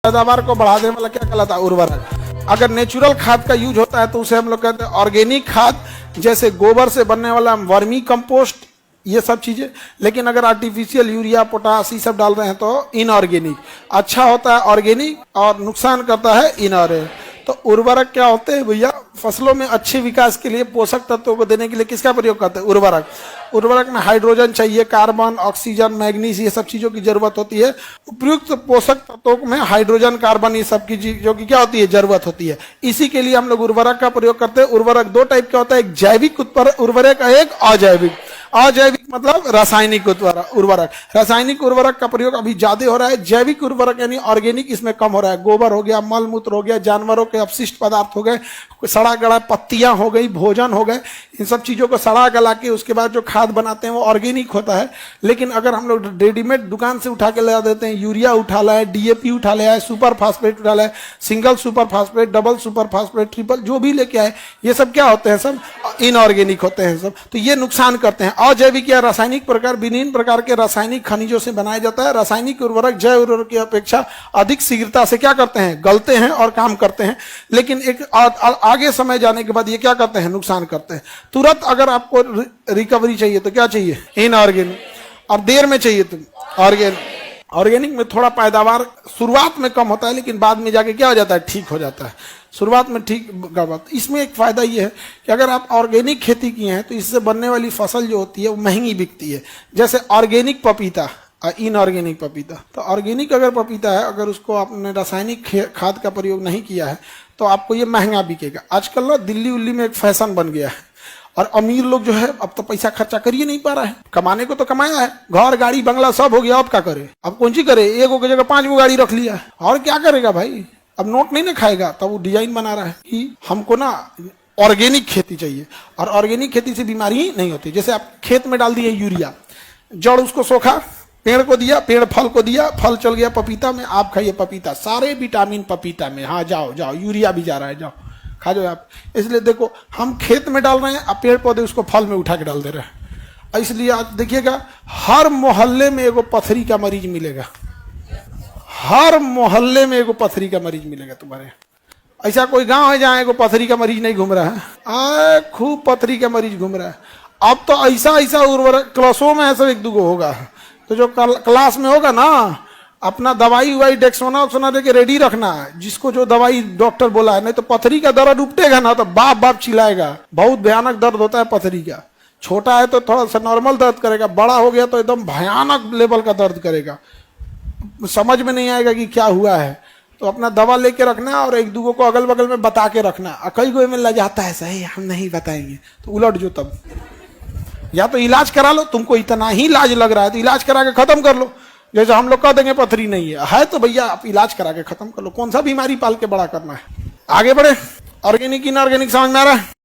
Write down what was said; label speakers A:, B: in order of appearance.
A: पैदावार को बढ़ा देने वाला क्या कहलाता है? उर्वरक। अगर नेचुरल खाद का यूज होता है तो उसे हम लोग कहते हैं ऑर्गेनिक खाद, जैसे गोबर से बनने वाला वर्मी कंपोस्ट, ये सब चीजें। लेकिन अगर आर्टिफिशियल यूरिया, पोटास ये सब डाल रहे हैं तो इनऑर्गेनिक। अच्छा होता है ऑर्गेनिक और नुकसान करता है इनऑर्गेनिक। तो उर्वरक क्या होते हैं भैया? फसलों में अच्छे विकास के लिए, पोषक तत्वों को देने के लिए किसका प्रयोग करते हैं? उर्वरक। उर्वरक में हाइड्रोजन चाहिए, कार्बन, ऑक्सीजन, मैग्नीज, ये सब चीजों की जरूरत होती है। उपयुक्त पोषक तत्वों में हाइड्रोजन, कार्बन, ये सब की चीजों की क्या होती है? जरूरत होती है। इसी के लिए हम लोग उर्वरक का प्रयोग करते हैं। उर्वरक दो टाइप का होता है, एक जैविक उर्वरक, एक अजैविक। अजैविक मतलब रासायनिक उर्वरक। रासायनिक उर्वरक का प्रयोग अभी ज्यादा हो रहा है। जैविक उर्वरक यानी ऑर्गेनिक इसमें कम हो रहा है। गोबर हो गया, मल मूत्र हो गया, जानवरों के अपशिष्ट पदार्थ हो गए, सड़ा गला पत्तियां हो गई, भोजन हो गए, इन सब चीजों को सड़ा गला के उसके बाद जो खाद बनाते हैं वो ऑर्गेनिक होता है। लेकिन अगर हम लोग रेडीमेड दुकान से उठा के ला देते हैं, यूरिया उठा लाए, डीएपी उठा ले आए, सुपर फास्फेट उठा लाए, single super phosphate, double super phosphate, triple, जो भी लेके आए, ये सब क्या होते हैं? सब इनऑर्गेनिक होते हैं सब। तो ये नुकसान करते हैं। अजैविक या रासायनिक प्रकार, विभिन्न प्रकार के रासायनिक खनिजों से बनाया जाता है। रासायनिक उर्वरक जैव उर्वरक की अपेक्षा अधिक शीघ्रता से क्या करते हैं? गलते हैं और काम करते हैं। लेकिन एक आगे समय जाने के बाद ये क्या करते हैं? नुकसान करते हैं। तुरंत अगर आपको रिकवरी चाहिए तो क्या चाहिए? इनऑर्गेनिक। और देर में चाहिए तो ऑर्गेनिक। ऑर्गेनिक में थोड़ा पैदावार शुरुआत में कम होता है, लेकिन बाद में जाके क्या हो जाता है? ठीक हो जाता है। शुरुआत में ठीक बात। इसमें एक फायदा ये है कि अगर आप ऑर्गेनिक खेती किए हैं तो इससे बनने वाली फसल जो होती है वो महंगी बिकती है। जैसे ऑर्गेनिक पपीता और इनऑर्गेनिक पपीता। तो ऑर्गेनिक अगर पपीता है, अगर उसको आपने रासायनिक खाद का प्रयोग नहीं किया है तो आपको ये महंगा बिकेगा। आजकल ना दिल्ली उल्ली में एक फैशन बन गया है, और अमीर लोग जो है अब तो पैसा खर्चा कर ही नहीं पा रहा है। कमाने को तो कमाया है, घर गाड़ी बंगला सब हो गया, अब क्या करे? अब कौन सी करे? एक की जगह 5 गो गाड़ी रख लिया है, और क्या करेगा भाई? अब नोट नहीं ना खाएगा, तब वो डिजाइन बना रहा है कि हमको ना ऑर्गेनिक खेती चाहिए। और ऑर्गेनिक खेती से बीमारी ही नहीं होती। जैसे आप खेत में डाल दिए यूरिया, जड़ उसको सोखा, पेड़ को दिया, पेड़ फल को दिया, फल चल गया पपीता में, आप खाइए पपीता, सारे विटामिन पपीता में। हाँ जाओ जाओ, यूरिया भी जा रहा है, जाओ खा जाओ आप। इसलिए देखो, हम खेत में डाल रहे हैं, अब पेड़ पौधे उसको फल में उठा के डाल दे रहे हैं। इसलिए आज देखिएगा, हर मोहल्ले में एगो पथरी का मरीज मिलेगा। हर मोहल्ले में एगो पथरी का मरीज मिलेगा तुम्हारे। ऐसा कोई गांव है जहां एगो पथरी का मरीज नहीं घूम रहा है? खूब पथरी का मरीज घूम रहा है। अब तो ऐसा ऐसा उर्वरक क्लासों में है, सब एक दूगो होगा। तो जो क्लास में होगा ना, अपना दवाई उवाई डेक्सोना देके रेडी रखना है, जिसको जो दवाई डॉक्टर बोला है। नहीं तो पथरी का दर्द उपटेगा ना तो बाप बाप चिल्लाएगा। बहुत भयानक दर्द होता है पथरी का। छोटा है तो थोड़ा सा नॉर्मल दर्द करेगा, बड़ा हो गया तो एकदम भयानक लेवल का दर्द करेगा, समझ में नहीं आएगा कि क्या हुआ है। तो अपना दवा लेके रखना और एक दूगो को अगल बगल में बता के रखना। कई गो में लजाता है, सही हम नहीं बताएंगे तो उलट जो। तब या तो इलाज करा लो, तुमको इतना ही इलाज लग रहा है तो इलाज करा के खत्म कर लो। जैसे हम लोग कह देंगे पथरी नहीं है तो भैया आप इलाज करा के खत्म कर लो। कौन सा बीमारी पाल के बड़ा करना है? आगे बढ़े। ऑर्गेनिक इनऑर्गेनिक समझ में आ रहा है?